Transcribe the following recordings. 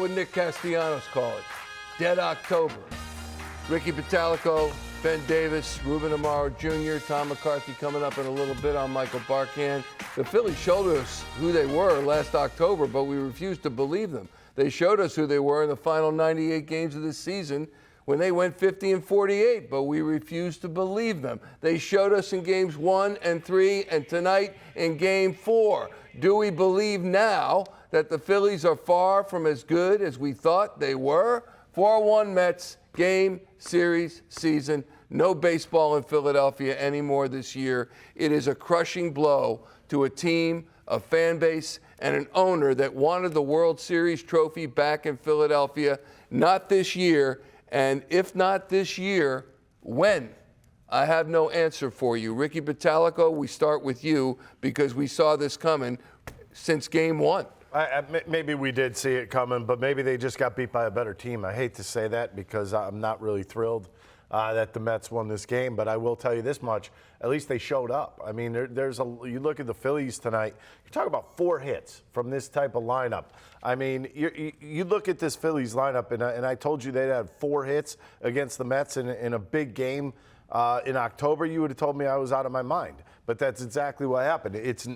would Nick Castellanos call it? Dead October. Ricky Pitalico, Ben Davis, Ruben Amaro Jr., Tom McCarthy coming up in a little bit on Michael Barkan. The Phillies showed us who they were last October, but we refused to believe them. They showed us who they were in the final 98 games of this season when they went 50-48, but we refused to believe them. They showed us in games 1 and 3, and tonight in game 4. Do we believe now that the Phillies are far from as good as we thought they were? 4-1 Mets, game, series, season. No baseball in Philadelphia anymore this year. It is a crushing blow to a team, a fan base, and an owner that wanted the World Series trophy back in Philadelphia. Not this year, and if not this year, when? I have no answer for you. Ricky Pitalico, we start with you because we saw this coming since game 1. Maybe we did see it coming, but maybe they just got beat by a better team. I hate to say that because I'm not really thrilled that the Mets won this game, but I will tell you this much: at least they showed up. I mean, you look at the Phillies tonight. You talk about 4 hits from this type of lineup. I mean, you look at this Phillies lineup, and I told you they'd had 4 hits against the Mets in a big game in October. You would have told me I was out of my mind, but that's exactly what happened. It's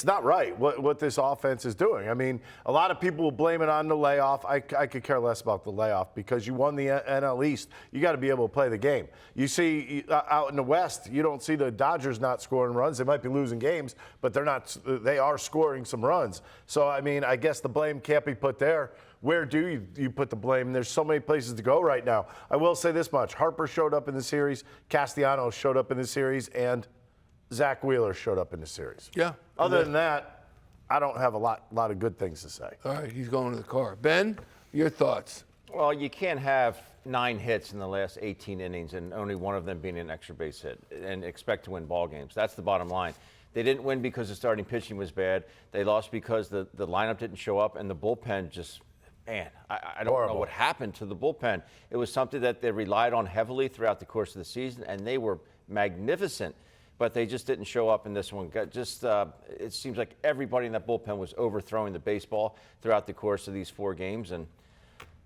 not right what this offense is doing. I mean, a lot of people will blame it on the layoff. I could care less about the layoff because you won the NL East. You got to be able to play the game. You see out in the West, you don't see the Dodgers not scoring runs. They might be losing games, but they are scoring some runs. So, I mean, I guess the blame can't be put there. Where do you put the blame? There's so many places to go right now. I will say this much. Harper showed up in the series. Castellanos showed up in the series. And Zach Wheeler showed up in the series. Yeah. Other than that, I don't have a lot of good things to say. All right, he's going to the car. Ben, your thoughts? Well, you can't have 9 hits in the last 18 innings and only one of them being an extra base hit and expect to win ball games. That's the bottom line. They didn't win because the starting pitching was bad. They lost because the lineup didn't show up and the bullpen just, man, I don't know what happened to the bullpen. It was something that they relied on heavily throughout the course of the season, and they were magnificent. But they just didn't show up in this one. It seems like everybody in that bullpen was overthrowing the baseball throughout the course of these 4 games, and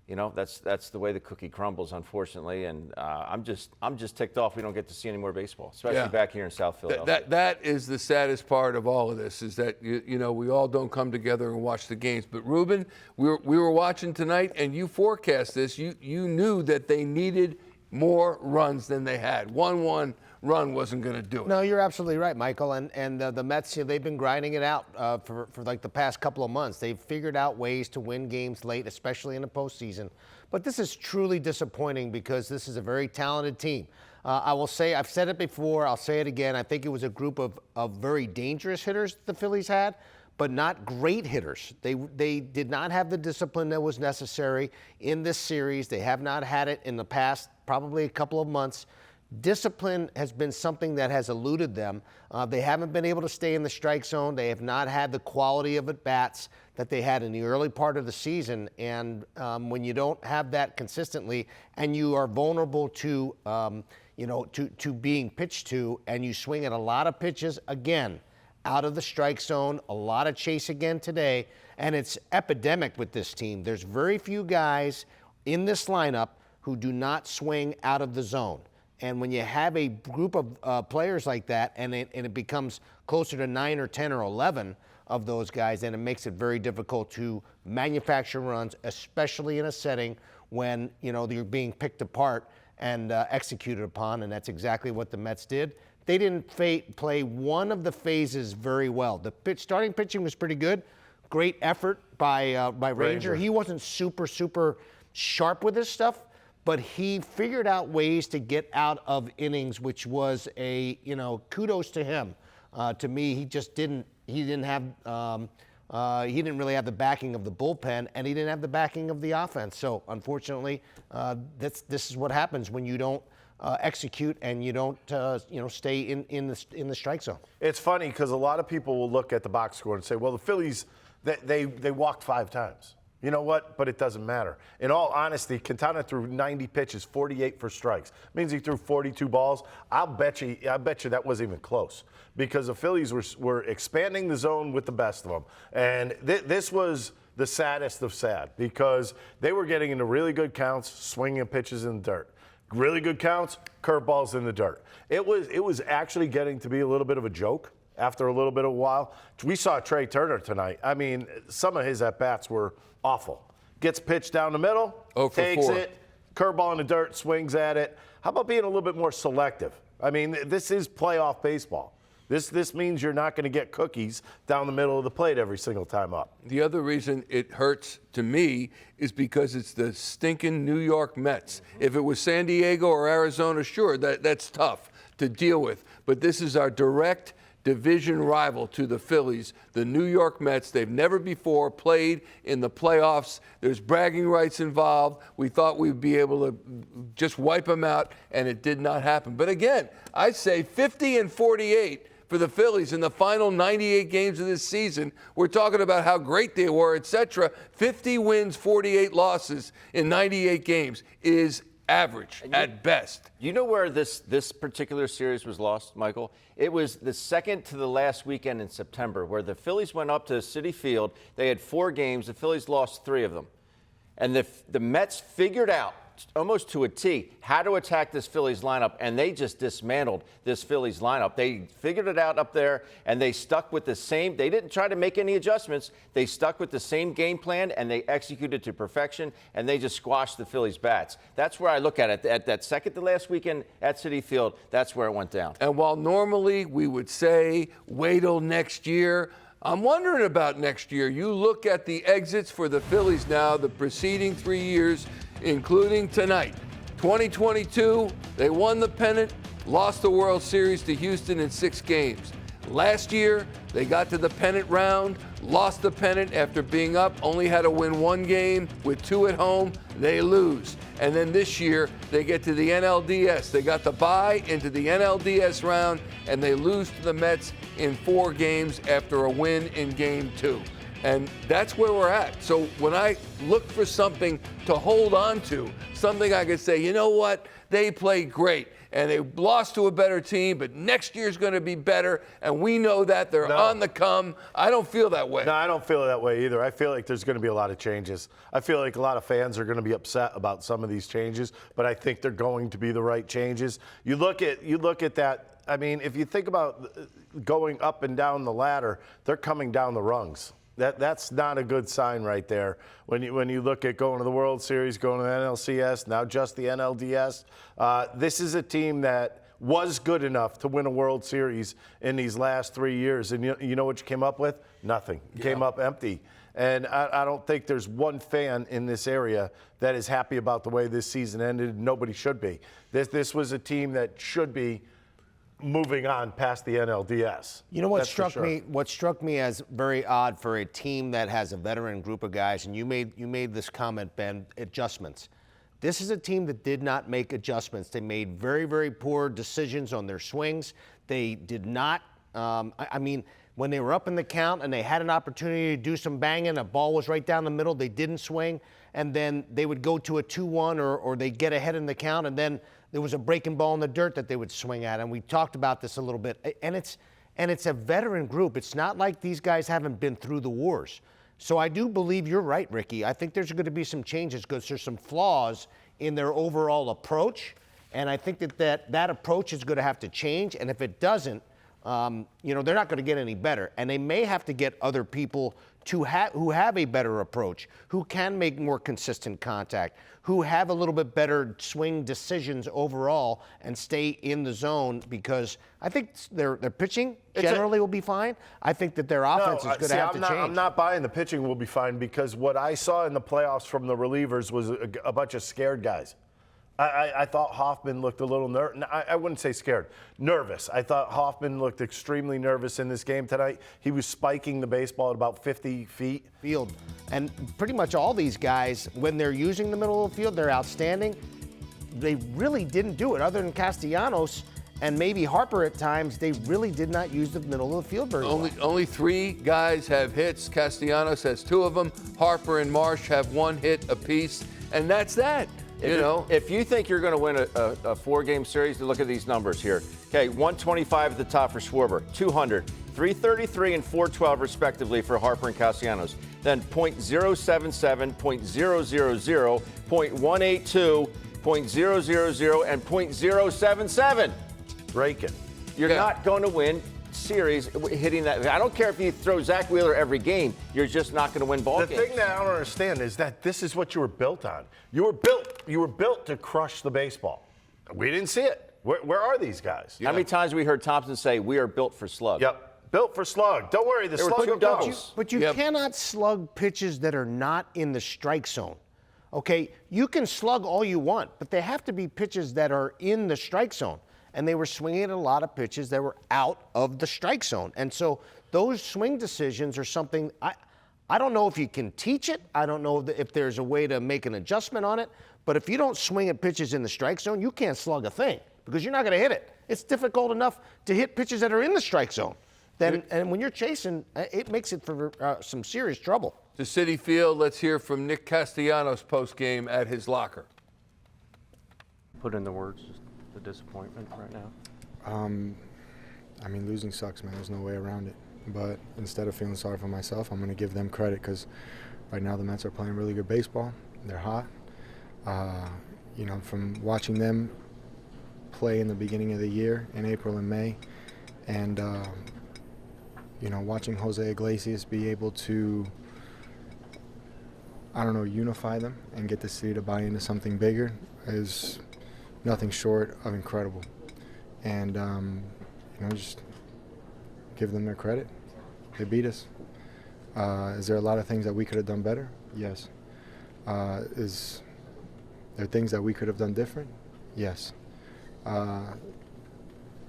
you know that's the way the cookie crumbles, unfortunately. And I'm just ticked off we don't get to see any more baseball, especially back here in South Philadelphia. That is the saddest part of all of this is that you know we all don't come together and watch the games. But Ruben, we were watching tonight, and you forecast this. You knew that they needed more runs than they had. 1-1 run wasn't going to do it. No, you're absolutely right, Michael. And the Mets, they've been grinding it out for like the past couple of months. They've figured out ways to win games late, especially in the postseason. But this is truly disappointing because this is a very talented team. I will say, I've said it before, I'll say it again. I think it was a group of very dangerous hitters the Phillies had, but not great hitters. They did not have the discipline that was necessary in this series. They have not had it in the past, probably a couple of months. Discipline has been something that has eluded them. They haven't been able to stay in the strike zone. They have not had the quality of at-bats that they had in the early part of the season. And when you don't have that consistently and you are vulnerable to, to being pitched to, and you swing at a lot of pitches, again, out of the strike zone, a lot of chase again today, and it's epidemic with this team. There's very few guys in this lineup who do not swing out of the zone. And when you have a group of players like that, and it becomes closer to 9 or 10 or 11 of those guys, then it makes it very difficult to manufacture runs, especially in a setting when you're being picked apart and executed upon, and that's exactly what the Mets did. They didn't play one of the phases very well. The starting pitching was pretty good. Great effort by Ranger. He wasn't super sharp with his stuff, but he figured out ways to get out of innings, which was kudos to him. To me, he didn't really have the backing of the bullpen, and he didn't have the backing of the offense. So unfortunately, this is what happens when you don't execute and you don't stay in the strike zone. It's funny because a lot of people will look at the box score and say, well, the Phillies, they walked 5 times. You know what? But it doesn't matter. In all honesty, Quintana threw 90 pitches, 48 for strikes. Means he threw 42 balls. I bet you that wasn't even close because the Phillies were expanding the zone with the best of them. And this was the saddest of sad because they were getting into really good counts, swinging pitches in the dirt. Really good counts, curveballs in the dirt. It was actually getting to be a little bit of a joke after a little bit of a while. We saw Trey Turner tonight. I mean, some of his at-bats were awful. Gets pitched down the middle, 0 for takes 4. it, curveball in the dirt, swings at it. How about being a little bit more selective? I mean, this is playoff baseball. This means you're not going to get cookies down the middle of the plate every single time up. The other reason it hurts to me is because it's the stinking New York Mets. If it was San Diego or Arizona, sure, that's tough to deal with. But this is our direct division rival to the Phillies, the New York Mets. They've never before played in the playoffs. There's bragging rights involved. We thought we'd be able to just wipe them out, and it did not happen. But again, I say 50-48 for the Phillies in the final 98 games of this season. We're talking about how great they were, etc. 50 wins, 48 losses in 98 games is average at best. You know where this particular series was lost, Michael? It was the second to the last weekend in September where the Phillies went up to Citi Field. They had 4 games. The Phillies lost 3 of them. And the Mets figured out almost to a T how to attack this Phillies lineup, and they just dismantled this Phillies lineup. They figured it out up there, and they stuck with the same. They didn't try to make any adjustments. They stuck with the same game plan, and they executed to perfection, and they just squashed the Phillies' bats. That's where I look at it. At that second to last weekend at Citi Field, that's where it went down. And while normally we would say, wait till next year, I'm wondering about next year. You look at the exits for the Phillies now, the preceding 3 years, including tonight. 2022, they won the pennant, lost the World Series to Houston in 6 games. Last year, they got to the pennant round, lost the pennant after being up, only had to win 1 game with 2 at home. They lose. And then this year, they get to the NLDS. They got the bye into the NLDS round, and they lose to the Mets in 4 games after a win in Game 2. And that's where we're at. So when I look for something to hold on to, something I could say, you know what, they played great. And they lost to a better team, but next year's going to be better, and we know that. They're on the come. I don't feel that way. No, I don't feel that way either. I feel like there's going to be a lot of changes. I feel like a lot of fans are going to be upset about some of these changes, but I think they're going to be the right changes. You look at that. I mean, if you think about going up and down the ladder, they're coming down the rungs. That's not a good sign right there. When you look at going to the World Series, going to the NLCS, now just the NLDS, this is a team that was good enough to win a World Series in these last 3 years. And you know what you came up with? Nothing. You came up empty. And I don't think there's one fan in this area that is happy about the way this season ended. Nobody should be. This was a team that should be moving on past the NLDS. You know what struck me? What struck me as very odd for a team that has a veteran group of guys, and you made this comment, Ben, adjustments. This is a team that did not make adjustments. They made very, very poor decisions on their swings. They did not. I mean, when they were up in the count and they had an opportunity to do some banging, a ball was right down the middle, they didn't swing, and then they would go to a 2-1 or they'd get ahead in the count, and then there was a breaking ball in the dirt that they would swing at, and we talked about this a little bit. And it's a veteran group. It's not like these guys haven't been through the wars. So I do believe you're right, Ricky. I think there's going to be some changes because there's some flaws in their overall approach, and I think that approach is going to have to change. And if it doesn't, they're not going to get any better. And they may have to get other people who have a better approach, who can make more consistent contact, who have a little bit better swing decisions overall and stay in the zone, because I think their pitching generally will be fine. I think that their offense is going to have to change. I'm not buying the pitching will be fine, because what I saw in the playoffs from the relievers was a bunch of scared guys. I thought Hoffman looked a little nervous. I wouldn't say scared, nervous. I thought Hoffman looked extremely nervous in this game tonight. He was spiking the baseball at about 50 feet. Field. And pretty much all these guys, when they're using the middle of the field, they're outstanding. They really didn't do it, other than Castellanos and maybe Harper at times. They really did not use the middle of the field very well. Only 3 guys have hits. Castellanos has 2 of them. Harper and Marsh have 1 hit apiece, and that's that. If you think you're going to win a 4-game series, look at these numbers here. Okay, 125 at the top for Schwarber, 200, 333 and 412 respectively for Harper and Castellanos. then .077, .000, .182, .000, and .077. Raking. You're not going to win series hitting that. I don't care if you throw Zach Wheeler every game. You're just not going to win ball games. The thing that I don't understand is that this is what you were built on. You were built to crush the baseball. We didn't see it. Where are these guys? How many times we heard Thomson say, we are built for slug? Yep. Built for slug. Don't worry, the There were slug two will come. doubles. But you cannot slug pitches that are not in the strike zone. Okay, you can slug all you want, but they have to be pitches that are in the strike zone. And they were swinging at a lot of pitches that were out of the strike zone. And so those swing decisions are something I don't know if you can teach it. I don't know if there's a way to make an adjustment on it. But if you don't swing at pitches in the strike zone, you can't slug a thing because you're not going to hit it. It's difficult enough to hit pitches that are in the strike zone. And when you're chasing, it makes it for some serious trouble. To Citi Field, let's hear from Nick Castellanos post-game at his locker. Put in the words, just the disappointment right now. I mean, losing sucks, man. There's no way around it. But instead of feeling sorry for myself, I'm going to give them credit because right now the Mets are playing really good baseball. They're hot. You know, from watching them play in the beginning of the year in April and May, and you know, watching Jose Iglesias be able to, I don't know, unify them and get the city to buy into something bigger is nothing short of incredible. And you know, just give them their credit. They beat us. Is there a lot of things that we could have done better? Yes. Is there things that we could have done different? Yes.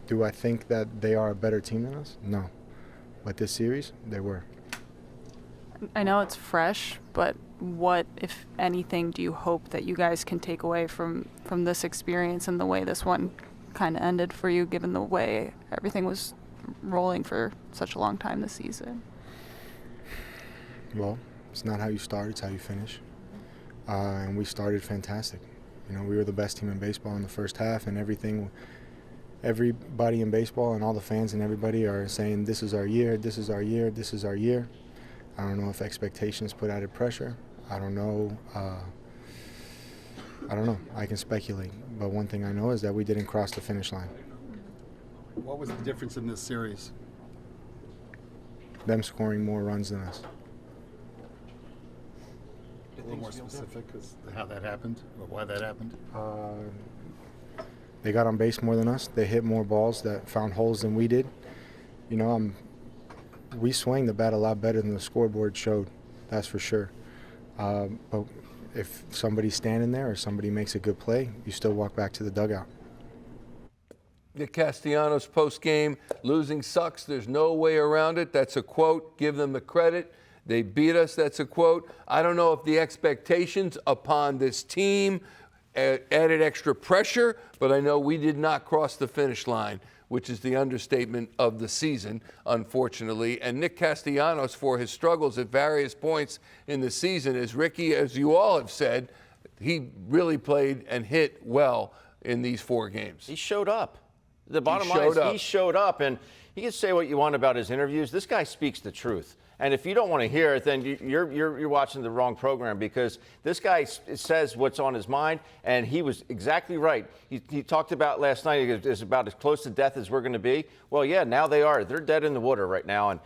Do I think that they are a better team than us? No. But this series, they were. I know it's fresh, but what, if anything, do you hope that you guys can take away from this experience and the way this one kind of ended for you, given the way everything was rolling for such a long time this season? Well, it's not how you start, it's how you finish. And we started fantastic. You know, we were the best team in baseball in the first half, and everybody in baseball and all the fans and everybody are saying, this is our year, this is our year, this is our year. I don't know if expectations put added pressure. I don't know. I can speculate. But one thing I know is that we didn't cross the finish line. What was the difference in this series? Them scoring more runs than us. A little more specific as to how that happened, or why that happened? They got on base more than us. They hit more balls that found holes than we did. You know, we swing the bat a lot better than the scoreboard showed, that's for sure. But if somebody's standing there or somebody makes a good play, you still walk back to the dugout. Nick Castellanos post-game, losing sucks. There's no way around it. That's a quote. Give them the credit. They beat us. That's a quote. I don't know if the expectations upon this team added extra pressure, but I know we did not cross the finish line, which is the understatement of the season, unfortunately. And Nick Castellanos, for his struggles at various points in the season, as Ricky, as you all have said, he really played and hit well in these 4 games. He showed up. The bottom line is he showed up, and you can say what you want about his interviews. This guy speaks the truth. And if you don't want to hear it, then you're watching the wrong program, because this guy says what's on his mind, and he was exactly right. He talked about last night, it's about as close to death as we're going to be. Well, yeah, now they are. They're dead in the water right now, and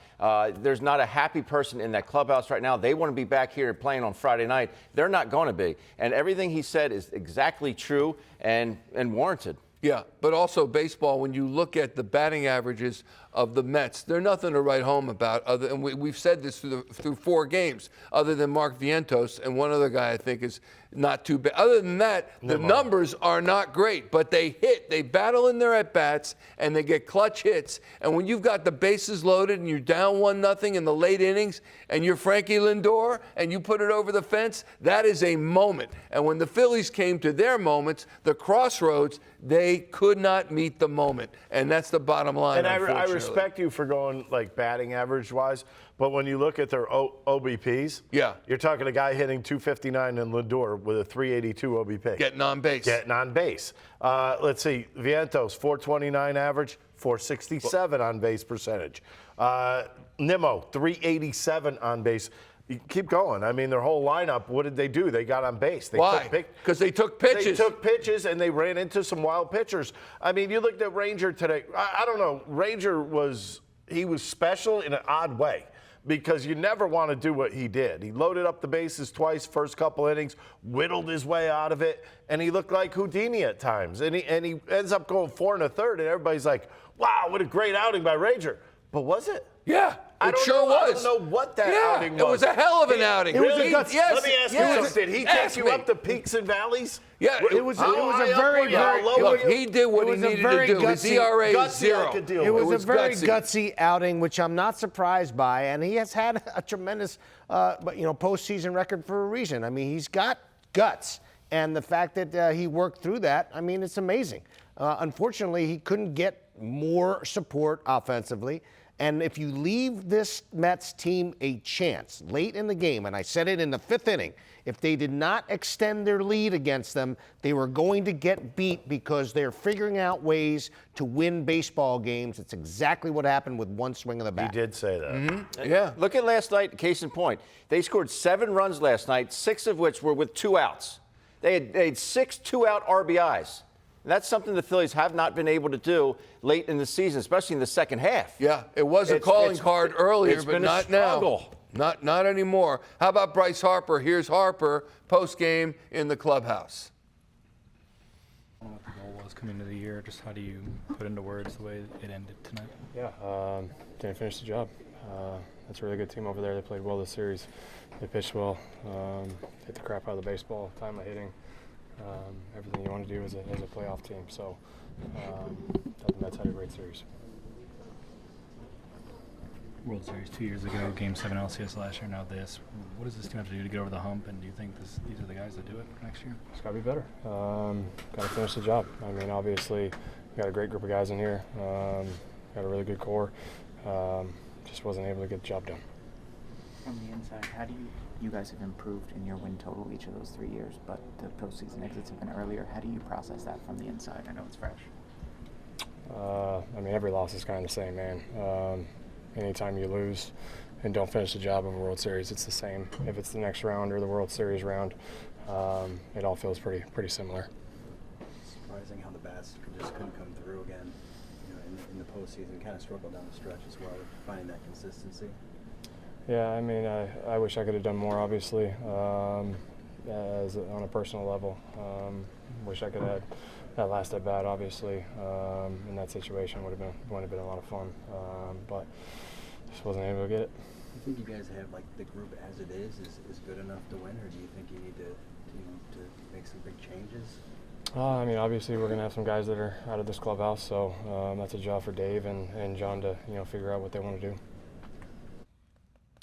there's not a happy person in that clubhouse right now. They want to be back here playing on Friday night. They're not going to be. And everything he said is exactly true and warranted. Yeah, but also baseball, when you look at the batting averages of the Mets, they're nothing to write home about. And we've said this through 4 games, other than Mark Vientos and one other guy I think is not too bad. Other than that, the numbers are not great, but they hit. They battle in their at-bats, and they get clutch hits. And when you've got the bases loaded and you're down 1-0 in the late innings, and you're Frankie Lindor, and you put it over the fence, that is a moment. And when the Phillies came to their moments, the crossroads, they could not meet the moment. And that's the bottom line, and I respect you for going like batting average wise, but when you look at their OBPs, yeah, you're talking a guy hitting 259 and Lindor with a 382 OBP. Getting on base. Let's see, Vientos 429 average, 467 on base percentage. Nimmo 387 on base You keep going. I mean, their whole lineup, what did they do? They got on base. Why? Because they took pitches. They took pitches, and they ran into some wild pitchers. I mean, you looked at Ranger today. I don't know. Ranger was special in an odd way because you never want to do what he did. He loaded up the bases twice, first couple innings, whittled his way out of it, and he looked like Houdini at times. And he ends up going 4 1/3, and everybody's like, wow, what a great outing by Ranger. But was it? Yeah, it sure was. I don't know what that outing was. It was a hell of an outing. It Really? Let me ask you something. Did he take you up the peaks and valleys? Yeah, It was a very look, he did what he needed to do. His ERA is 0. It was a very gutsy outing, which I'm not surprised by, and he has had a tremendous, postseason record for a reason. I mean, he's got guts, and the fact that he worked through that, I mean, it's amazing. Unfortunately, he couldn't get more support offensively. And if you leave this Mets team a chance late in the game, and I said it in the 5th inning, if they did not extend their lead against them, they were going to get beat because they're figuring out ways to win baseball games. It's exactly what happened with one swing of the bat. He did say that. Mm-hmm. Yeah. Look at last night, case in point. They scored 7 runs last night, 6 of which were with 2 outs. They had 6 2-out RBIs. And that's something the Phillies have not been able to do late in the season, especially in the second half. Yeah, it was a calling card earlier, but not now. Not anymore. How about Bryce Harper? Here's Harper post-game in the clubhouse. I don't know what the goal was coming into the year. Just how do you put into words the way it ended tonight? Yeah, didn't finish the job. That's a really good team over there. They played well this series. They pitched well, hit the crap out of the baseball, time of hitting. Everything you want to do as a playoff team. So thought the Mets had a great series. World Series 2 years ago, Game 7 LCS last year, now this. What does this team have to do to get over the hump, and do you think these are the guys that do it for next year? It's got to be better. Got to finish the job. I mean, obviously, we got a great group of guys in here. Got a really good core. Just wasn't able to get the job done. From the inside, how do you guys have improved in your win total each of those 3 years, but the postseason exits have been earlier. How do you process that from the inside? I know it's fresh. I mean, every loss is kind of the same, man. Anytime you lose and don't finish the job of a World Series, it's the same. If it's the next round or the World Series round, it all feels pretty similar. Surprising how the bats just couldn't come through again. In the postseason, kind of struggled down the stretch as well, finding that consistency. Yeah, I mean, I wish I could have done more, obviously, on a personal level. Wish I could have had that last at bat, obviously, in that situation would have been a lot of fun, but just wasn't able to get it. Do you think you guys have, like, the group as it is good enough to win, or do you think you need to make some big changes? I mean, obviously we're going to have some guys that are out of this clubhouse, so that's a job for Dave and John to figure out what they want to do.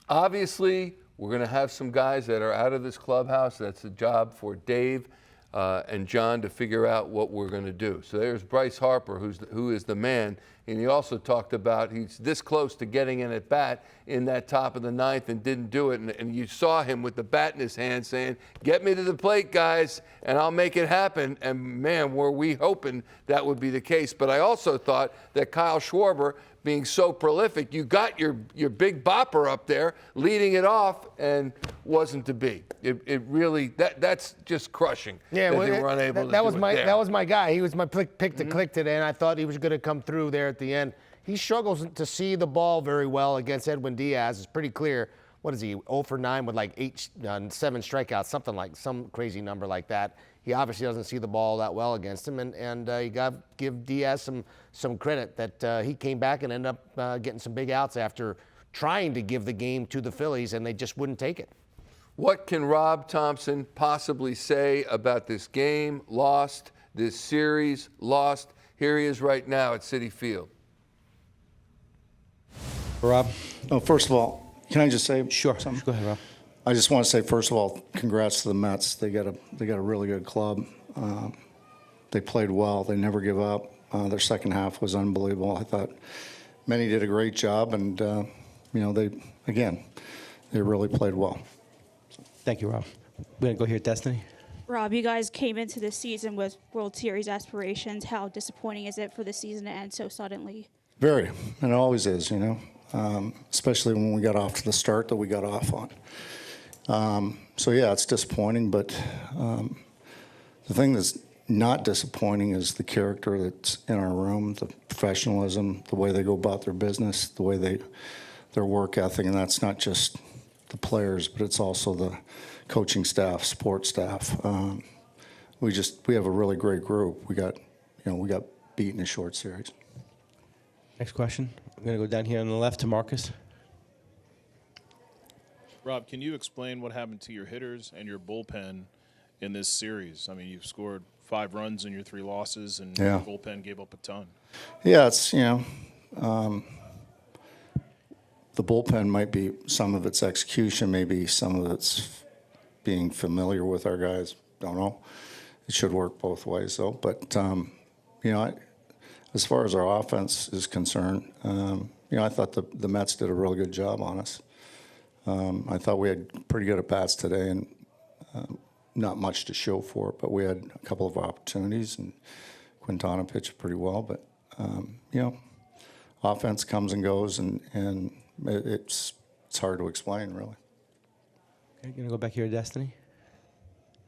Obviously, we're going to have some guys that are out of this clubhouse. That's a job for Dave and John to figure out what we're going to do. So there's Bryce Harper, who is the man. And he also talked about he's this close to getting in at bat in that top of the 9th and didn't do it. And you saw him with the bat in his hand saying, get me to the plate, guys, and I'll make it happen. And, man, were we hoping that would be the case. But I also thought that Kyle Schwarber, being so prolific, you got your big bopper up there leading it off and wasn't to be. It really, that's just crushing. Yeah, that they were unable to that do was it my there. That was my guy. He was my pick to click today, and I thought he was going to come through there at the end. He struggles to see the ball very well against Edwin Diaz. It's pretty clear. What is he, 0 for 9 with like 7 strikeouts, some crazy number like that. He obviously doesn't see the ball that well against him, and you got to give Diaz some credit that he came back and ended up getting some big outs after trying to give the game to the Phillies, and they just wouldn't take it. What can Rob Thomson possibly say about this game lost, this series lost? Here he is right now at Citi Field. Rob? Oh, first of all, can I just say something? Go ahead, Rob. I just want to say, first of all, congrats to the Mets. They got a really good club. They played well. They never give up. Their second half was unbelievable. I thought Manny did a great job, and they really played well. Thank you, Rob. We're gonna go here, Destiny. Rob, you guys came into this season with World Series aspirations. How disappointing is it for the season to end so suddenly? Very, and it always is, especially when we got off to the start that we got off on. So yeah, it's disappointing, but the thing that's not disappointing is the character that's in our room, the professionalism, the way they go about their business, the way their work ethic, and that's not just the players, but it's also the coaching staff, support staff. We have a really great group. We got beat in a short series. Next question. I'm going to go down here on the left to Marcus. Rob, can you explain what happened to your hitters and your bullpen in this series? I mean, you've scored 5 runs in your 3 losses, and your bullpen gave up a ton. Yeah, it's, the bullpen might be some of its execution, maybe some of its being familiar with our guys. Don't know. It should work both ways, though. But, as far as our offense is concerned, I thought the Mets did a really good job on us. I thought we had pretty good at-bats today, and not much to show for it, but we had a couple of opportunities, and Quintana pitched pretty well. But, offense comes and goes, and it's hard to explain, really. Okay, going to go back here to Destiny.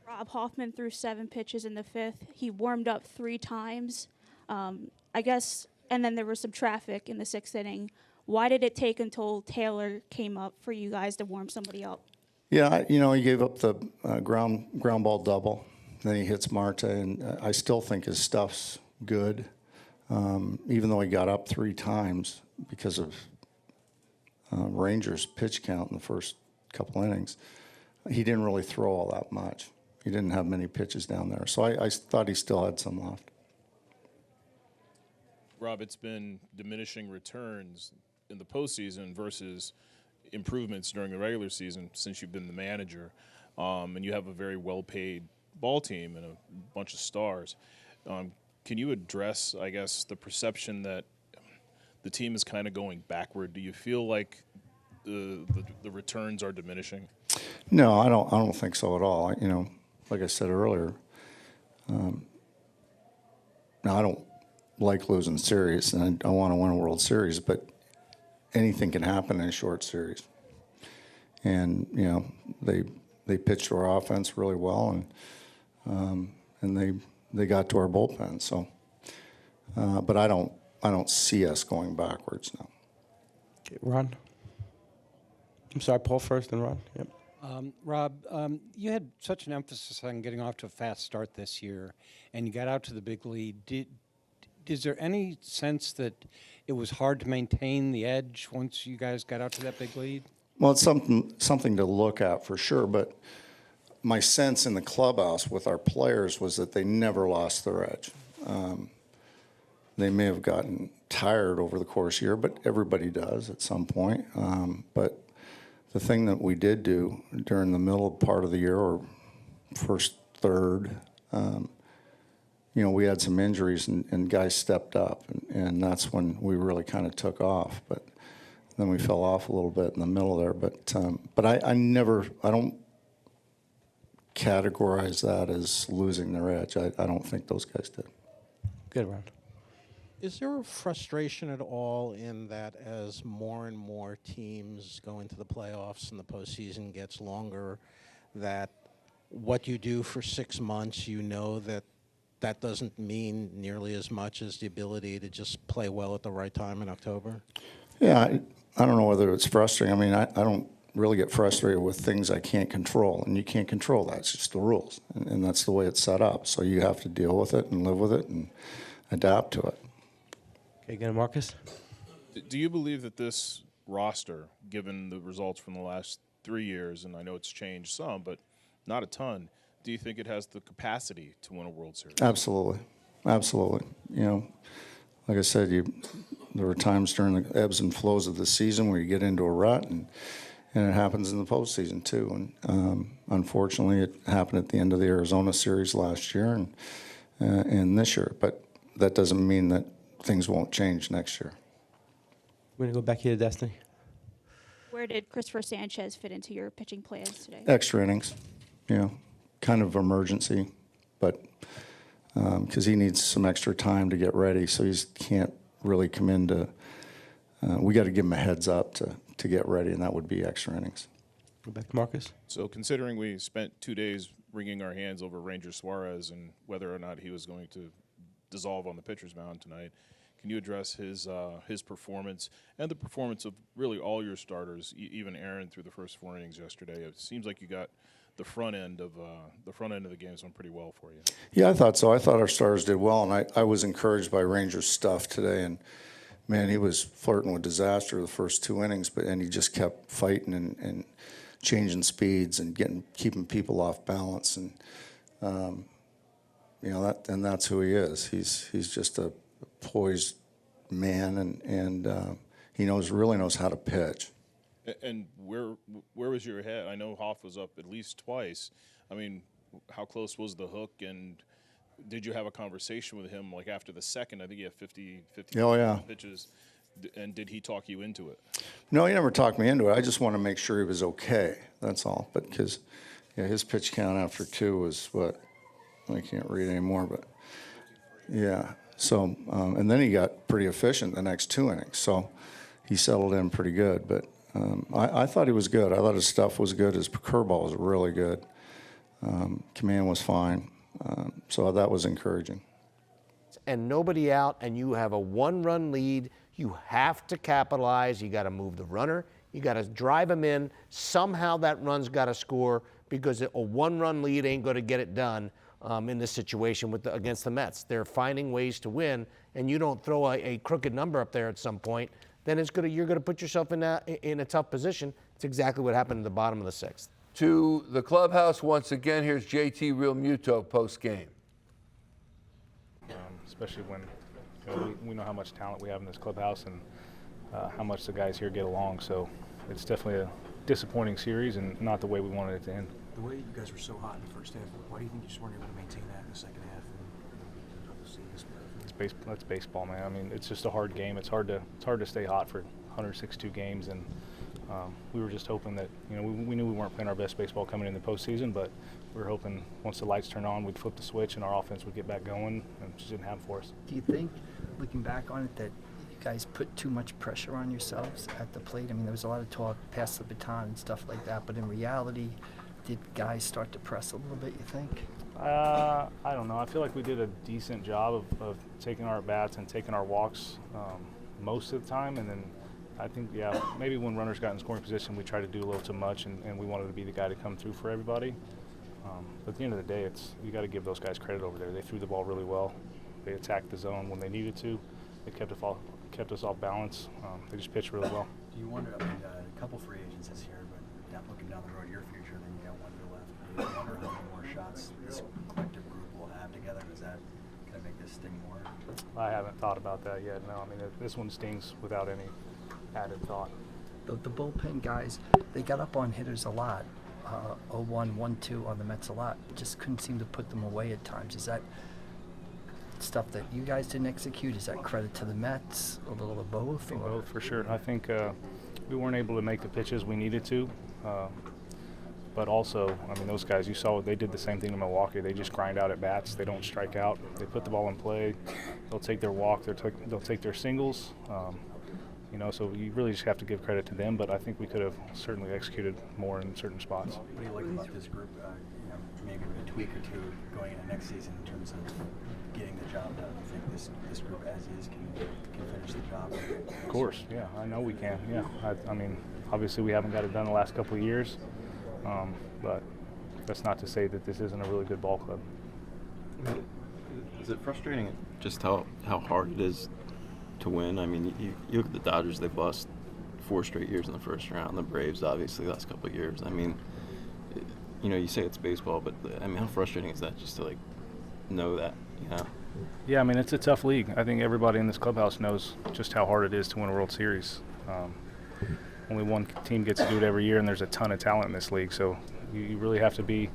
Rob Hoffman threw 7 pitches in the 5th. He warmed up 3 times, I guess, and then there was some traffic in the 6th inning. Why did it take until Taylor came up for you guys to warm somebody up? Yeah, he gave up the ground ball double. Then he hits Marte, and I still think his stuff's good, even though he got up 3 times because of Rangers' pitch count in the first couple innings. He didn't really throw all that much. He didn't have many pitches down there, so I thought he still had some left. Rob, it's been diminishing returns in the postseason versus improvements during the regular season since you've been the manager, and you have a very well-paid ball team and a bunch of stars. Can you address, I guess, the perception that the team is kind of going backward? Do you feel like the returns are diminishing? No, I don't think so at all. Like I said earlier, now I don't like losing series, and I want to win a World Series, but anything can happen in a short series. And they pitched to our offense really well, and they got to our bullpen. So, but I don't see us going backwards now. Okay, Ron. I'm sorry, Paul first, then Ron. Yep. Rob, you had such an emphasis on getting off to a fast start this year, and you got out to the big lead. Is there any sense that it was hard to maintain the edge once you guys got out to that big lead? Well, it's something to look at for sure, but my sense in the clubhouse with our players was that they never lost their edge. They may have gotten tired over the course of the year, but everybody does at some point. But the thing that we did do during the middle part of the year, or first third, we had some injuries, and guys stepped up, and that's when we really kind of took off. But then we fell off a little bit in the middle there. But I don't categorize that as losing their edge. I don't think those guys did. Good, Ron. Is there a frustration at all in that as more and more teams go into the playoffs and the postseason gets longer, that what you do for 6 months, that doesn't mean nearly as much as the ability to just play well at the right time in October? Yeah, I don't know whether it's frustrating. I mean, I don't really get frustrated with things I can't control, and you can't control that. It's just the rules, and that's the way it's set up. So you have to deal with it and live with it and adapt to it. Okay, again, Marcus. Do you believe that this roster, given the results from the last 3 years, and I know it's changed some, but not a ton, do you think it has the capacity to win a World Series? Absolutely. Absolutely. Like I said, there were times during the ebbs and flows of the season where you get into a rut, and it happens in the postseason too. And unfortunately, it happened at the end of the Arizona series last year and this year. But that doesn't mean that things won't change next year. We're going to go back here to Destiny. Where did Christopher Sanchez fit into your pitching plans today? Extra innings, kind of emergency, but because he needs some extra time to get ready, so he can't really come into. We got to give him a heads up to get ready, and that would be extra innings. Go back to Marcus. So considering we spent 2 days wringing our hands over Ranger Suarez and whether or not he was going to dissolve on the pitcher's mound tonight, can you address his performance and the performance of really all your starters, even Aaron through the first 4 innings yesterday? It seems like you got the front end of the game going pretty well for you. Yeah, I thought so. I thought our starters did well, and I was encouraged by Ranger's stuff today. And man, he was flirting with disaster the first 2 innings, and he just kept fighting and changing speeds and keeping people off balance. And that's who he is. He's just a poised man, and he really knows how to pitch. And where was your head? I know Hoff was up at least twice. I mean, how close was the hook, and did you have a conversation with him like after the second? I think he had 50 pitches. And did he talk you into it? No, he never talked me into it. I just want to make sure he was okay. That's all. But because his pitch count after 2 was what? I can't read anymore, but yeah. So, and then he got pretty efficient the next 2 innings. So he settled in pretty good. But I thought he was good. I thought his stuff was good. His curveball was really good. Command was fine. So that was encouraging. And nobody out, and you have a 1-run lead. You have to capitalize. You got to move the runner. You got to drive him in. Somehow that run's got to score, because a 1-run lead ain't going to get it done in this situation against the Mets. They're finding ways to win, and you don't throw a crooked number up there at some point, then you're going to put yourself in a tough position. It's exactly what happened in the bottom of the 6th. To the clubhouse once again, here's JT Realmuto post-game. Especially when we know how much talent we have in this clubhouse and how much the guys here get along. So it's definitely a disappointing series and not the way we wanted it to end. The way you guys were so hot in the first half, why do you think you just weren't able to maintain that in the second half? That's baseball, man. I mean, it's just a hard game. It's hard to stay hot for 162 games, and we were just hoping that, we knew we weren't playing our best baseball coming in the postseason, but we were hoping once the lights turn on, we'd flip the switch and our offense would get back going, and it just didn't happen for us. Do you think, looking back on it, that you guys put too much pressure on yourselves at the plate? I mean, there was a lot of talk, pass the baton and stuff like that, but in reality, did guys start to press a little bit, you think? I don't know. I feel like we did a decent job of taking our at-bats and taking our walks most of the time, and then I think, maybe when runners got in scoring position, we tried to do a little too much, and we wanted to be the guy to come through for everybody. But at the end of the day, you got to give those guys credit over there. They threw the ball really well. They attacked the zone when they needed to. They kept us off balance. They just pitched really well. Do you wonder, a couple free agents this year, but looking down the road, your future, then you got 1 year left. Do you wonder how many more shots this collective group will have together? Is that going to make this sting more? I haven't thought about that yet, no. I mean, this one stings without any added thought. The bullpen guys, they got up on hitters a lot. 0-1, 1-2 on the Mets a lot. Just couldn't seem to put them away at times. Is that stuff that you guys didn't execute? Is that credit to the Mets? A little of both? I think both, for sure. I think we weren't able to make the pitches we needed to. But also, I mean, those guys, you saw they did the same thing in Milwaukee. They just grind out at bats. They don't strike out. They put the ball in play. They'll take their walk. They'll take their singles. So you really just have to give credit to them. But I think we could have certainly executed more in certain spots. What do you like about this group? Maybe a tweak or two going into next season in terms of getting the job done. You think this group as is can finish the job? Of course, yeah. I know we can. Yeah. I mean, obviously we haven't got it done the last couple of years. But that's not to say that this isn't a really good ball club. Is it frustrating just how hard it is to win? I mean, you look at the Dodgers, they've lost 4 straight years in the first round. The Braves, obviously, the last couple of years. I mean, you say it's baseball, but I mean, how frustrating is that just to know that, Yeah, I mean, it's a tough league. I think everybody in this clubhouse knows just how hard it is to win a World Series. Only one team gets to do it every year, and there's a ton of talent in this league. So you really have to be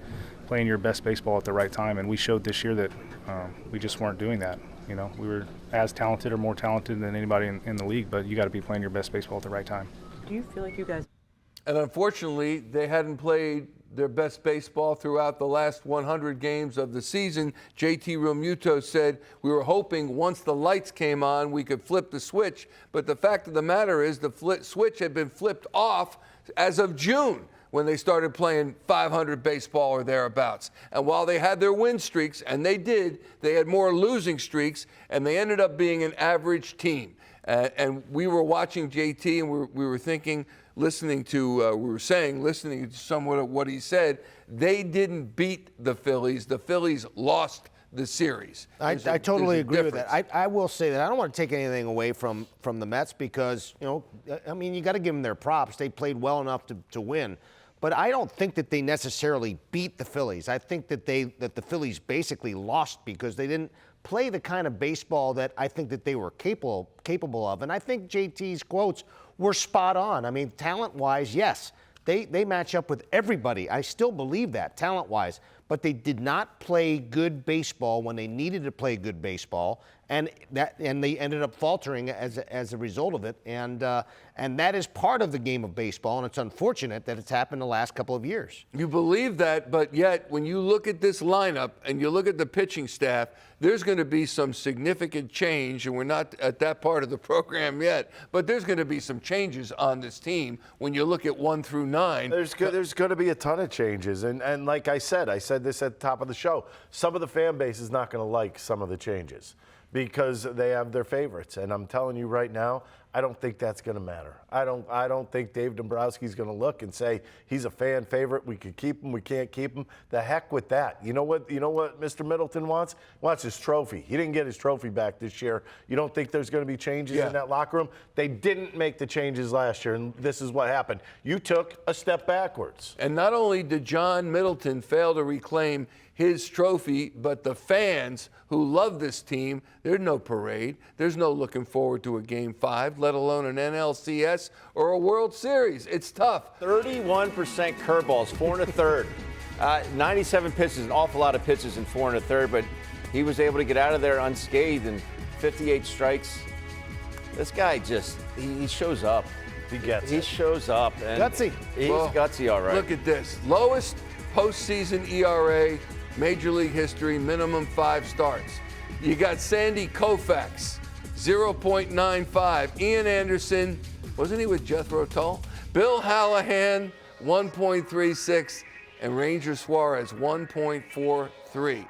playing your best baseball at the right time. And we showed this year that we just weren't doing that. We were as talented or more talented than anybody in the league, but you got to be playing your best baseball at the right time. Do you feel like you guys? And unfortunately, they hadn't played their best baseball throughout the last 100 games of the season. JT Realmuto said, we were hoping once the lights came on, we could flip the switch. But the fact of the matter is the switch had been flipped off as of June. when they started playing 500 baseball or thereabouts. And while they had their win streaks, and they did, they had more losing streaks, and they ended up being an average team. And we were watching JT, and we were thinking, listening to somewhat of what he said, they didn't beat the Phillies. The Phillies lost the series. I totally agree with that. I will say that I don't want to take anything away from the Mets because, I mean, you got to give them their props. They played well enough to win. But I don't think that they necessarily beat the Phillies. I think that the Phillies basically lost because they didn't play the kind of baseball that I think that they were capable of. And I think JT's quotes were spot on. I mean, talent-wise, yes, they match up with everybody. I still believe that, talent-wise. But they did not play good baseball when they needed to play good baseball, and they ended up faltering as a result of it. And that is part of the game of baseball, and it's unfortunate that it's happened the last couple of years. You believe that, but yet when you look at this lineup and you look at the pitching staff, there's going to be some significant change, and we're not at that part of the program yet, but there's going to be some changes on this team when you look at 1 through 9. There's going to be a ton of changes, and like I said this at the top of the show, some of the fan base is not going to like some of the changes because they have their favorites, and I'm telling you right now, I don't think that's going to matter. I don't think Dave Dombrowski's going to look and say he's a fan favorite. We could keep him. We can't keep him. The heck with that. You know what Mr. Middleton wants? He wants his trophy. He didn't get his trophy back this year. You don't think there's going to be changes in that locker room? They didn't make the changes last year, and this is what happened. You took a step backwards. And not only did John Middleton fail to reclaim his trophy, but the fans who love this team, there's no parade. There's no looking forward to a Game 5, let alone an NLCS or a World Series. It's tough. 31% curveballs, 4 1/3. 97 pitches, an awful lot of pitches in 4 1/3, but he was able to get out of there unscathed and 58 strikes. This guy he shows up. He shows up. And gutsy. He's gutsy, all right. Look at this. Lowest postseason ERA, Major League history, minimum 5 starts. You got Sandy Koufax, 0.95. Ian Anderson, wasn't he with Jethro Tull? Bill Hallahan, 1.36. And Ranger Suarez, 1.43.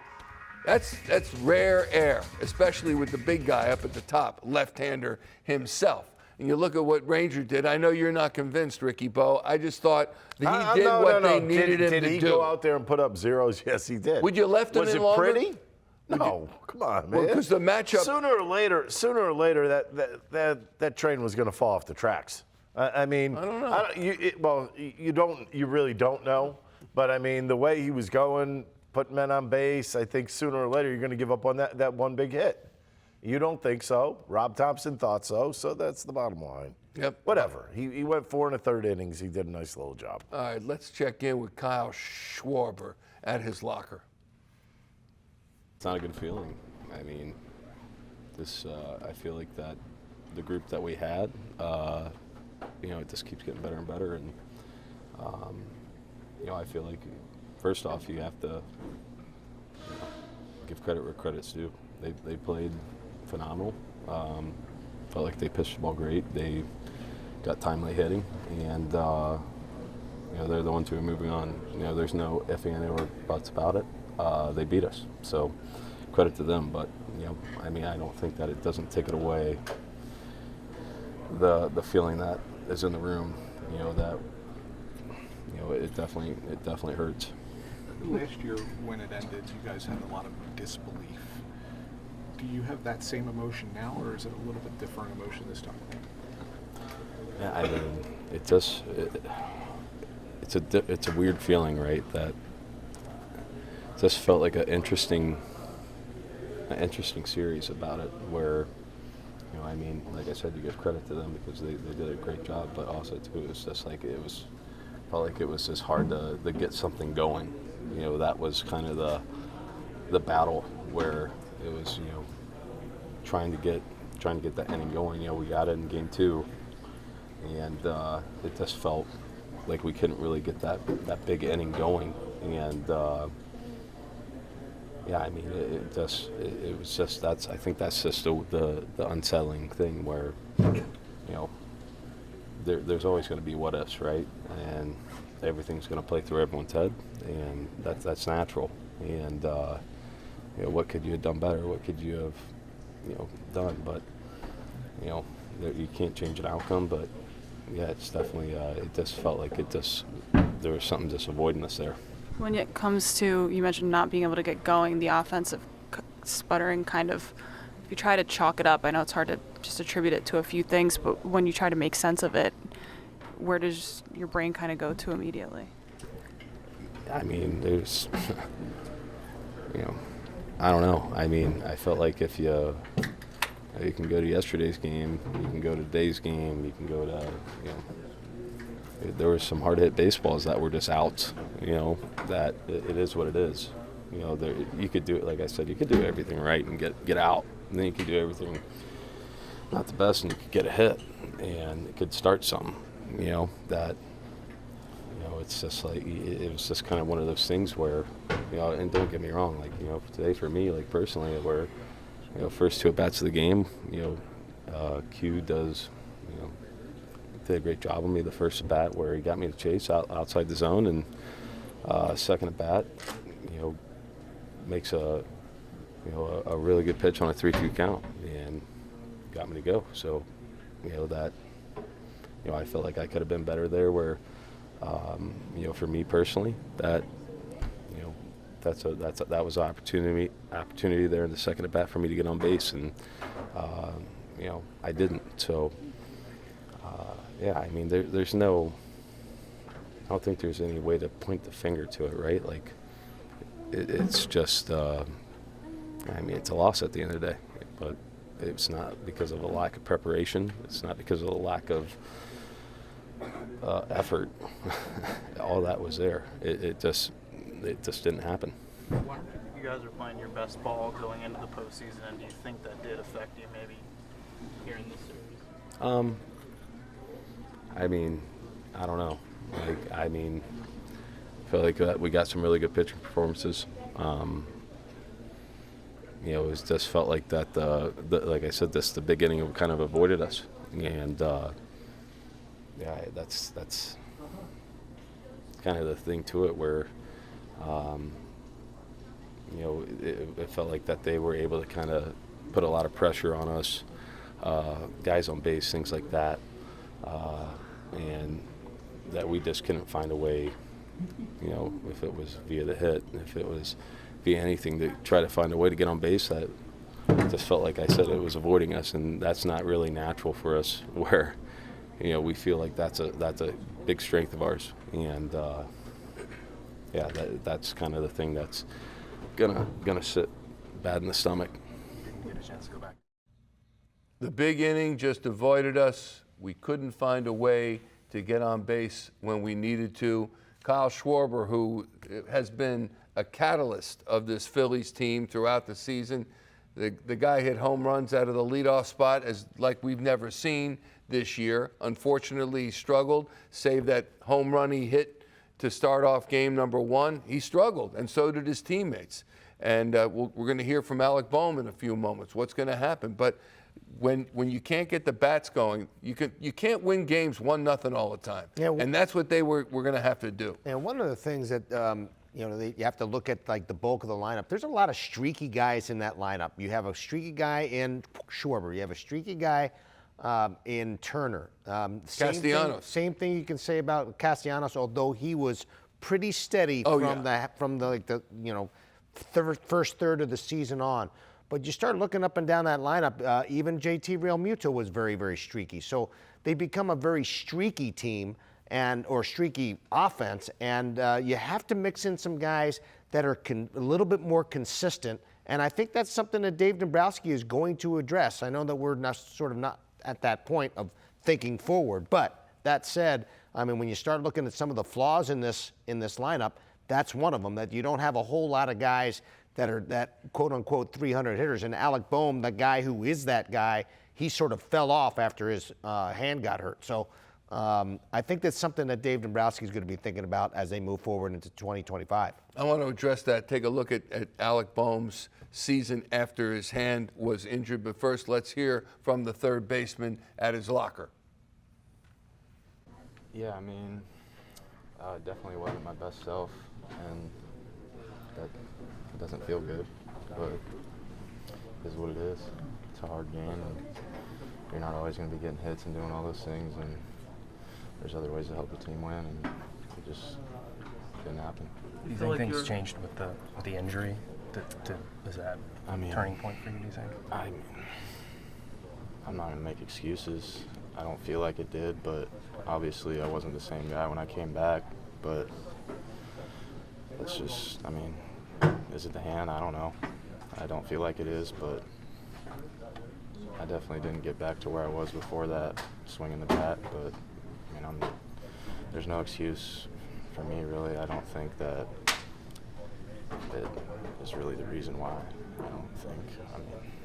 That's rare air, especially with the big guy up at the top, left-hander himself. And you look at what Ranger did. I know you're not convinced, Ricky Bo. I just thought that he did what they needed him to do. Did he go out there and put up zeros? Yes, he did. Would you left him in longer? Was it pretty? No, come on, man. Because the matchup. Sooner or later, that train was going to fall off the tracks. I mean, I don't know. You really don't know. But I mean, the way he was going, putting men on base, I think sooner or later you're going to give up on that one big hit. You don't think so. Rob Thomson thought so, so that's the bottom line. Yep. Whatever. He went 4 1/3 innings. He did a nice little job. All right, let's check in with Kyle Schwarber at his locker. It's not a good feeling. I mean, I feel like that the group that we had, it just keeps getting better and better. And, I feel like, first off, you have to give credit where credit's due. They played phenomenal. Felt like they pitched the ball great. They got timely hitting, and they're the ones who are moving on. There's no if, and, or buts about it. They beat us, so credit to them. But I don't think that it doesn't take it away. The feeling that is in the room, that it definitely hurts. Last year, when it ended, you guys had a lot of disbelief. Do you have that same emotion now, or is it a little bit different emotion this time? Yeah, I mean, it's a weird feeling, right? That it just felt like an interesting series about it, where like I said, you give credit to them because they did a great job, but also too, it was just like felt like it was just hard to get something going. That was kind of the battle where it was, trying to get that inning going. We got it in Game 2, and it just felt like we couldn't really get that big inning going. And it was just I think that's just the unsettling thing where there's always going to be what ifs, right? And everything's going to play through everyone's head, and that's natural. And what could you have done better? What could you have, done? But you can't change an outcome. But yeah, it's definitely it just felt like there was something just avoiding us there. When it comes to, you mentioned not being able to get going, the offensive sputtering kind of, if you try to chalk it up, I know it's hard to just attribute it to a few things, but when you try to make sense of it, where does your brain kind of go to immediately? I mean, there's, I don't know. I mean, I felt like if you can go to yesterday's game, you can go to today's game, you can go to, there were some hard-hit baseballs that were just outs, that it is what it is. You could do it, like I said, you could do everything right and get out. And then you could do everything not the best and you could get a hit. And it could start something, that, it's just like, it was just kind of one of those things where, and don't get me wrong, like, today for me, like personally, where, first 2 at-bats of the game, Q does, did a great job on me the first at bat where he got me to chase outside the zone, and second at bat, makes a really good pitch on a 3-2 count and got me to go. So, that, I felt like I could have been better there. Where, for me personally, that, that was an opportunity there in the second at bat for me to get on base, and I didn't. So. Yeah, I mean, there's no, I don't think there's any way to point the finger to it, right? Like, it's just, I mean, it's a loss at the end of the day, but it's not because of a lack of preparation. It's not because of a lack of effort. All that was there. It just didn't happen. You guys are playing your best ball going into the postseason, and do you think that did affect you maybe here in this series? I mean, I don't know. I feel like we got some really good pitching performances. It was just felt like that. Like I said, the beginning of kind of avoided us, and yeah, that's kind of the thing to it where, it felt like that they were able to kind of put a lot of pressure on us, guys on base, things like that. And that we just couldn't find a way, if it was via the hit, if it was via anything, to try to find a way to get on base. That just felt like I said it was avoiding us, and that's not really natural for us. Where, we feel like that's a big strength of ours, and yeah, that's kind of the thing that's gonna sit bad in the stomach. Get a chance to go back. The big inning just avoided us. We couldn't find a way to get on base when we needed to. Kyle Schwarber, who has been a catalyst of this Phillies team throughout the season, the guy hit home runs out of the leadoff spot like we've never seen this year. Unfortunately, he struggled, save that home run he hit to start off game number 1. He struggled, and so did his teammates. And we're going to hear from Alec Bohm in a few moments what's going to happen. But when you can't get the bats going, you can't win games 1-0 all the time. Yeah, and that's what we're going to have to do. And one of the things that you have to look at, like the bulk of the lineup. There's a lot of streaky guys in that lineup. You have a streaky guy in Schwarber. You have a streaky guy in Turner. Castellanos. Same thing you can say about Castellanos, although he was pretty steady from the first third of the season on. But you start looking up and down that lineup, even JT Realmuto was very, very streaky. So they become a very streaky team or streaky offense, and you have to mix in some guys that are a little bit more consistent. And I think that's something that Dave Dombrowski is going to address. I know that we're not at that point of thinking forward, but that said, I mean, when you start looking at some of the flaws in this lineup, that's one of them, that you don't have a whole lot of guys that are that quote-unquote 300 hitters. And Alec Bohm, the guy who is that guy, he sort of fell off after his hand got hurt. So I think that's something that Dave Dombrowski is going to be thinking about as they move forward into 2025. I want to address that. Take a look at Alec Bohm's season after his hand was injured. But first, let's hear from the third baseman at his locker. Yeah, I mean, Definitely wasn't my best self, and that doesn't feel good, but it is what it is. It's a hard game, and you're not always going to be getting hits and doing all those things, and there's other ways to help the team win, and it just didn't happen. Do you think things changed with the injury? Is that a turning point for you, do you think? I'm not going to make excuses. I don't feel like it did, but obviously I wasn't the same guy when I came back. But it's just, is it the hand? I don't know. I don't feel like it is, but I definitely didn't get back to where I was before that, swinging the bat. But, there's no excuse for me, really. I don't think that it is really the reason why. I don't think.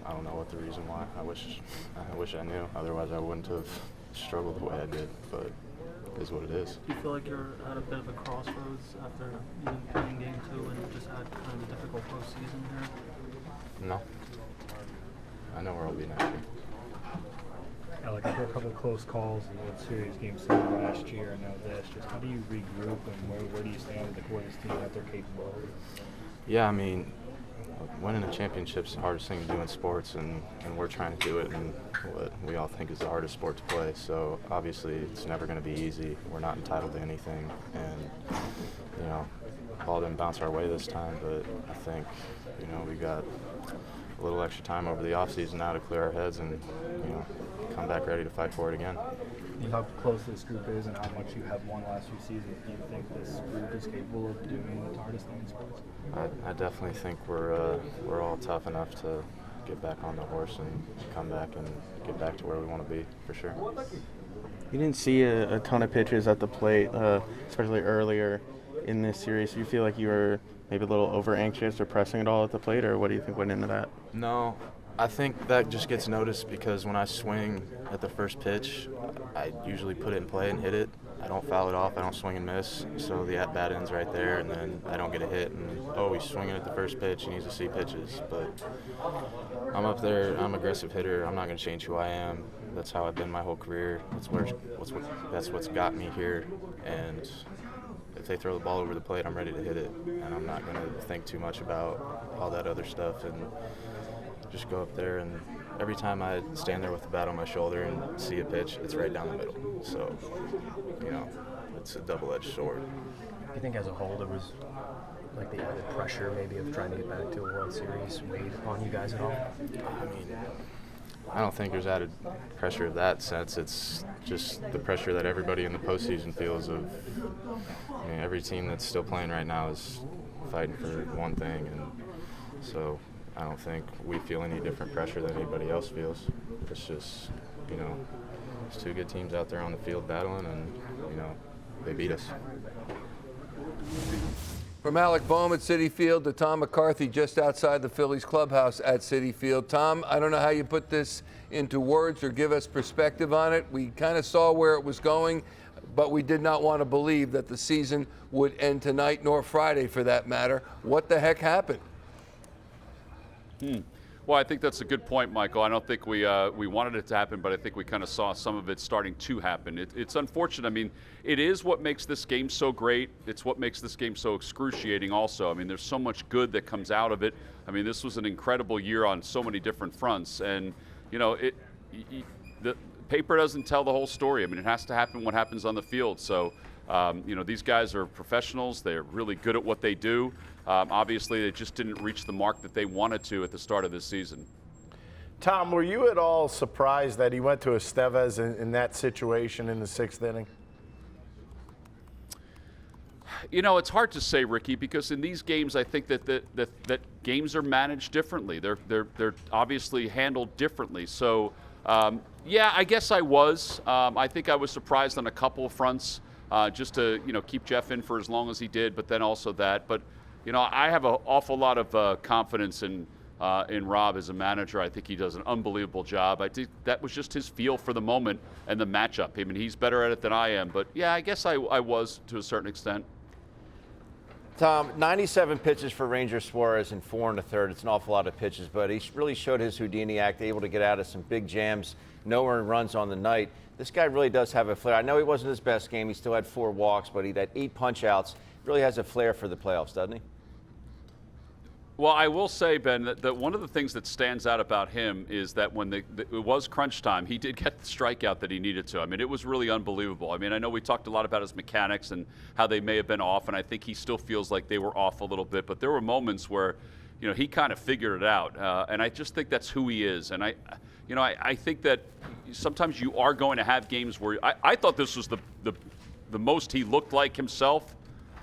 I don't know what the reason why. I wish I knew. Otherwise, I wouldn't have struggled the way I did. But it is what it is. Do you feel like you're at a bit of a crossroads after playing Game 2 and just had kind of a difficult postseason here? No. I know where I'll be next year. Alec, after a couple of close calls in the World Series, Game 7 last year, and now this, just how do you regroup and where do you stand with the core of this team that they're capable of? Yeah, winning a championship is the hardest thing to do in sports, and we're trying to do it in what we all think is the hardest sport to play. So obviously it's never going to be easy. We're not entitled to anything, and ball didn't bounce our way this time, but I think we got a little extra time over the offseason now to clear our heads and come back ready to fight for it again. How close this group is and how much you have won the last few seasons, do you think this group is capable of doing the hardest thing in sports? I definitely think we're all tough enough to get back on the horse and come back and get back to where we want to be, for sure. You didn't see a ton of pitches at the plate, especially earlier in this series. Do you feel like you were maybe a little over-anxious or pressing it all at the plate, or what do you think went into that? No, I think that just gets noticed because when I swing at the first pitch, I usually put it in play and hit it. I don't foul it off. I don't swing and miss. So the at-bat ends right there, and then I don't get a hit. And, he's swinging at the first pitch. He needs to see pitches. But I'm up there. I'm an aggressive hitter. I'm not going to change who I am. That's how I've been my whole career. That's what's got me here. And if they throw the ball over the plate, I'm ready to hit it. And I'm not going to think too much about all that other stuff and just go up there. And every time I stand there with the bat on my shoulder and see a pitch, it's right down the middle. So, it's a double-edged sword. Do you think as a whole there was like the added pressure maybe of trying to get back to a World Series weighed upon you guys at all? I don't think there's added pressure of that sense. It's just the pressure that everybody in the postseason feels of. Every team that's still playing right now is fighting for one thing, and so I don't think we feel any different pressure than anybody else feels. It's just, there's two good teams out there on the field battling, and they beat us. From Alec Bohm at Citi Field to Tom McCarthy just outside the Phillies clubhouse at Citi Field. Tom, I don't know how you put this into words or give us perspective on it. We kind of saw where it was going, but we did not want to believe that the season would end tonight, nor Friday for that matter. What the heck happened? Well, I think that's a good point, Michael. I don't think we wanted it to happen, but I think we kind of saw some of it starting to happen. It's unfortunate. It is what makes this game so great. It's what makes this game so excruciating also. There's so much good that comes out of it. This was an incredible year on so many different fronts. And, the paper doesn't tell the whole story. It has to happen what happens on the field. So, these guys are professionals. They're really good at what they do. Obviously, they just didn't reach the mark that they wanted to at the start of this season. Tom, were you at all surprised that he went to Estevez in that situation in the sixth inning? It's hard to say, Ricky, because in these games, I think that games are managed differently. They're obviously handled differently. So, yeah, I guess I was. I think I was surprised on a couple of fronts, just to keep Jeff in for as long as he did, but then also that. But I have an awful lot of confidence in Rob as a manager. I think he does an unbelievable job. I think that was just his feel for the moment and the matchup. He's better at it than I am. But yeah, I guess I was to a certain extent. Tom, 97 pitches for Ranger Suarez in 4 1/3. It's an awful lot of pitches, but he really showed his Houdini act, able to get out of some big jams, no earned runs on the night. This guy really does have a flair. I know he wasn't his best game. He still had 4 walks, but he had 8 punch-outs. Really has a flair for the playoffs, doesn't he? Well, I will say, Ben, that one of the things that stands out about him is that when it was crunch time, he did get the strikeout that he needed to. I mean, it was really unbelievable. I mean, I know we talked a lot about his mechanics and how they may have been off, and I think he still feels like they were off a little bit. But there were moments where, he kind of figured it out, and I just think that's who he is. And I think that sometimes you are going to have games where I thought this was the most he looked like himself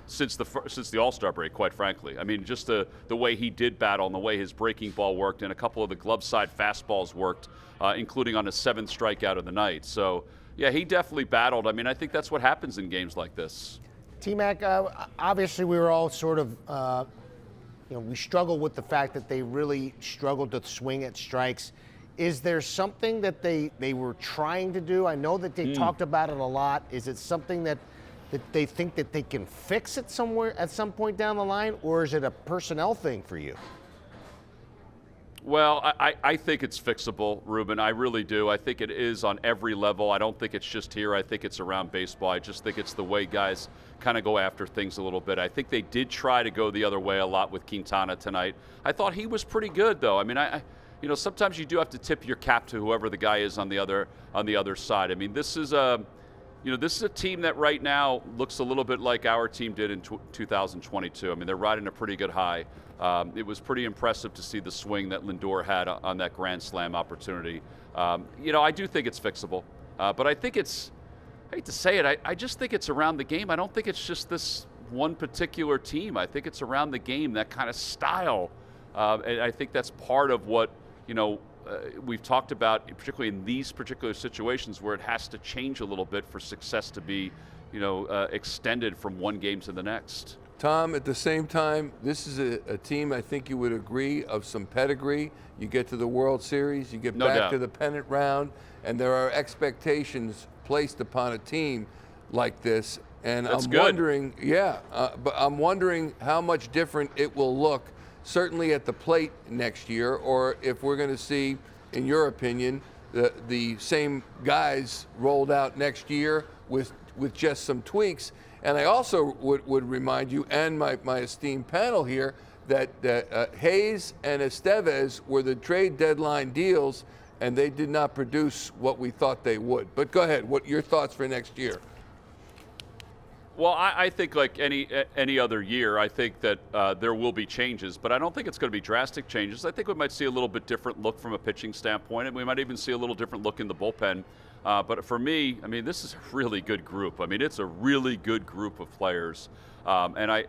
since the All-Star break, quite frankly. I mean, just the way he did battle and the way his breaking ball worked and a couple of the glove side fastballs worked, including on his 7th strikeout of the night. So, yeah, he definitely battled. I mean, I think that's what happens in games like this. T-Mac, obviously we were all sort of, we struggle with the fact that they really struggled to swing at strikes. Is there something that they were trying to do? I know that they talked about it a lot. Is it something that they think that they can fix it somewhere at some point down the line, or is it a personnel thing for you? Well, I think it's fixable, Ruben. I really do. I think it is on every level. I don't think it's just here. I think it's around baseball. I just think it's the way guys kind of go after things a little bit. I think they did try to go the other way a lot with Quintana tonight. I thought he was pretty good, though. I mean, sometimes you do have to tip your cap to whoever the guy is on the other side. I mean, this is a team that right now looks a little bit like our team did in 2022. I mean, they're riding a pretty good high. It was pretty impressive to see the swing that Lindor had on that Grand Slam opportunity. I do think it's fixable. But I think I hate to say it, I just think it's around the game. I don't think it's just this one particular team. I think it's around the game, that kind of style. And I think that's part of what, we've talked about, particularly in these particular situations where it has to change a little bit for success to be, extended from one game to the next. Tom, at the same time, this is a team, I think you would agree, of some pedigree. You get to the World Series, you get back to the pennant round, and there are expectations placed upon a team like this. And I'm wondering, but I'm wondering how much different it will look, certainly at the plate next year, or if we're going to see, in your opinion, the same guys rolled out next year with just some tweaks. And I also would remind you and my esteemed panel here that Hayes and Estevez were the trade deadline deals, and they did not produce what we thought they would. But go ahead, what your thoughts for next year? Well, I think like any other year, I think that there will be changes, but I don't think it's going to be drastic changes. I think we might see a little bit different look from a pitching standpoint, and we might even see a little different look in the bullpen. But for me, I mean, this is a really good group. I mean, it's a really good group of players, and I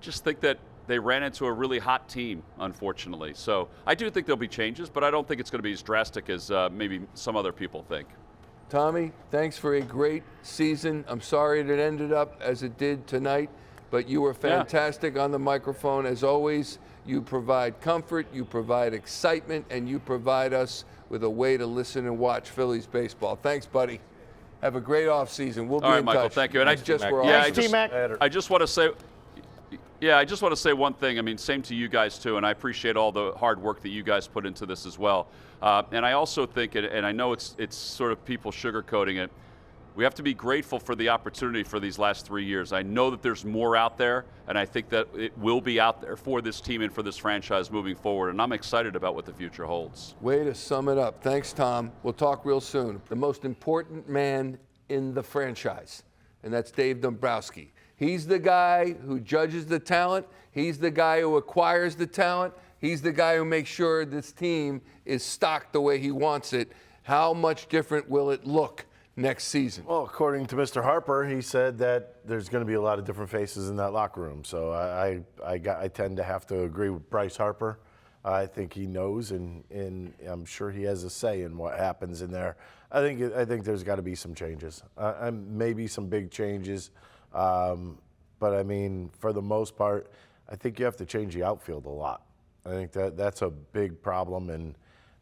just think that they ran into a really hot team, unfortunately. So I do think there'll be changes, but I don't think it's going to be as drastic as maybe some other people think. Tommy, thanks for a great season. I'm sorry that it ended up as it did tonight, but you were fantastic on the microphone. As always, you provide comfort, you provide excitement, and you provide us with a way to listen and watch Phillies baseball. Thanks, buddy. Have a great off season. We'll be in touch. All right, Michael, thank you. And I just want to say, I just want to say one thing. I mean, same to you guys too, and I appreciate all the hard work that you guys put into this as well. And I also think, and I know it's sort of people sugarcoating it, we have to be grateful for the opportunity for these last 3 years. I know that there's more out there, and I think that it will be out there for this team and for this franchise moving forward, and I'm excited about what the future holds. Way to sum it up. Thanks, Tom. We'll talk real soon. The most important man in the franchise, and that's Dave Dombrowski. He's the guy who judges the talent. He's the guy who acquires the talent. He's the guy who makes sure this team is stocked the way he wants it. How much different will it look next season? Well, according to Mr. Harper, he said that there's going to be a lot of different faces in that locker room. So I tend to have to agree with Bryce Harper. I think he knows, and I'm sure he has a say in what happens in there. I think there's got to be some changes, maybe some big changes. But I mean, for the most part, I think you have to change the outfield a lot. I think that's a big problem, and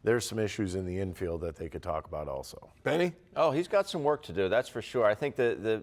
there's some issues in the infield that they could talk about also. Benny? Oh, he's got some work to do, that's for sure. I think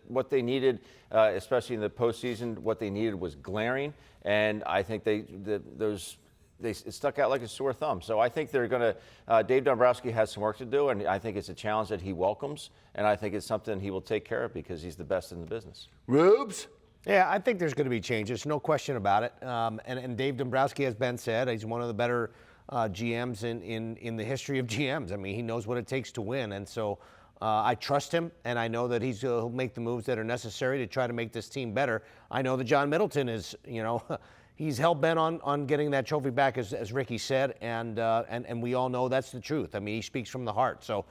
what they needed, especially in the postseason, what they needed was glaring, and I think it stuck out like a sore thumb. So I think they're going to, Dave Dombrowski has some work to do, and I think it's a challenge that he welcomes, and I think it's something he will take care of because he's the best in the business. Rubes? Yeah, I think there's going to be changes, no question about it. And Dave Dombrowski, as Ben said, he's one of the better GMs in the history of GMs. I mean, he knows what it takes to win, and so I trust him, and I know that he'll make the moves that are necessary to try to make this team better. I know that John Middleton is, he's hell-bent on getting that trophy back, as Ricky said, and we all know that's the truth. I mean, he speaks from the heart. So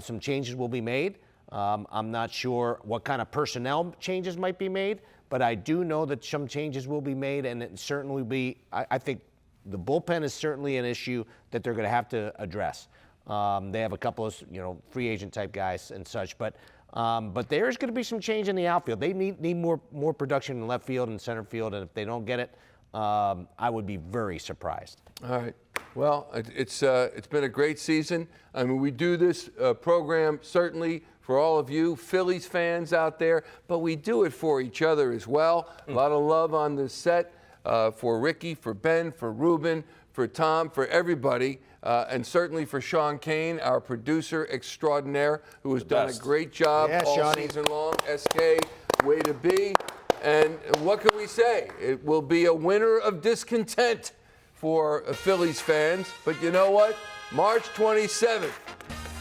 some changes will be made. I'm not sure what kind of personnel changes might be made, but I do know that some changes will be made, and it certainly will be, I think the bullpen is certainly an issue that they're going to have to address. They have a couple of, free agent type guys and such, but there's going to be some change in the outfield. They need more production in left field and center field, and if they don't get it, I would be very surprised. All right. Well, it's been a great season. I mean, we do this program certainly for all of you Phillies fans out there, but we do it for each other as well. A lot of love on this set for Ricky, for Ben, for Ruben, for Tom, for everybody, and certainly for Sean Kane, our producer extraordinaire, who has done a great job all season long. SK, way to be. And what can we say? It will be a winter of discontent for Phillies fans. But you know what? March 27th,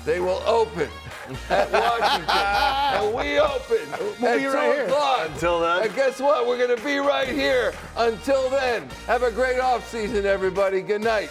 they will open at Washington. And we open at 2 o'clock. Until then. And guess what? We're going to be right here. Until then, have a great offseason, everybody. Good night.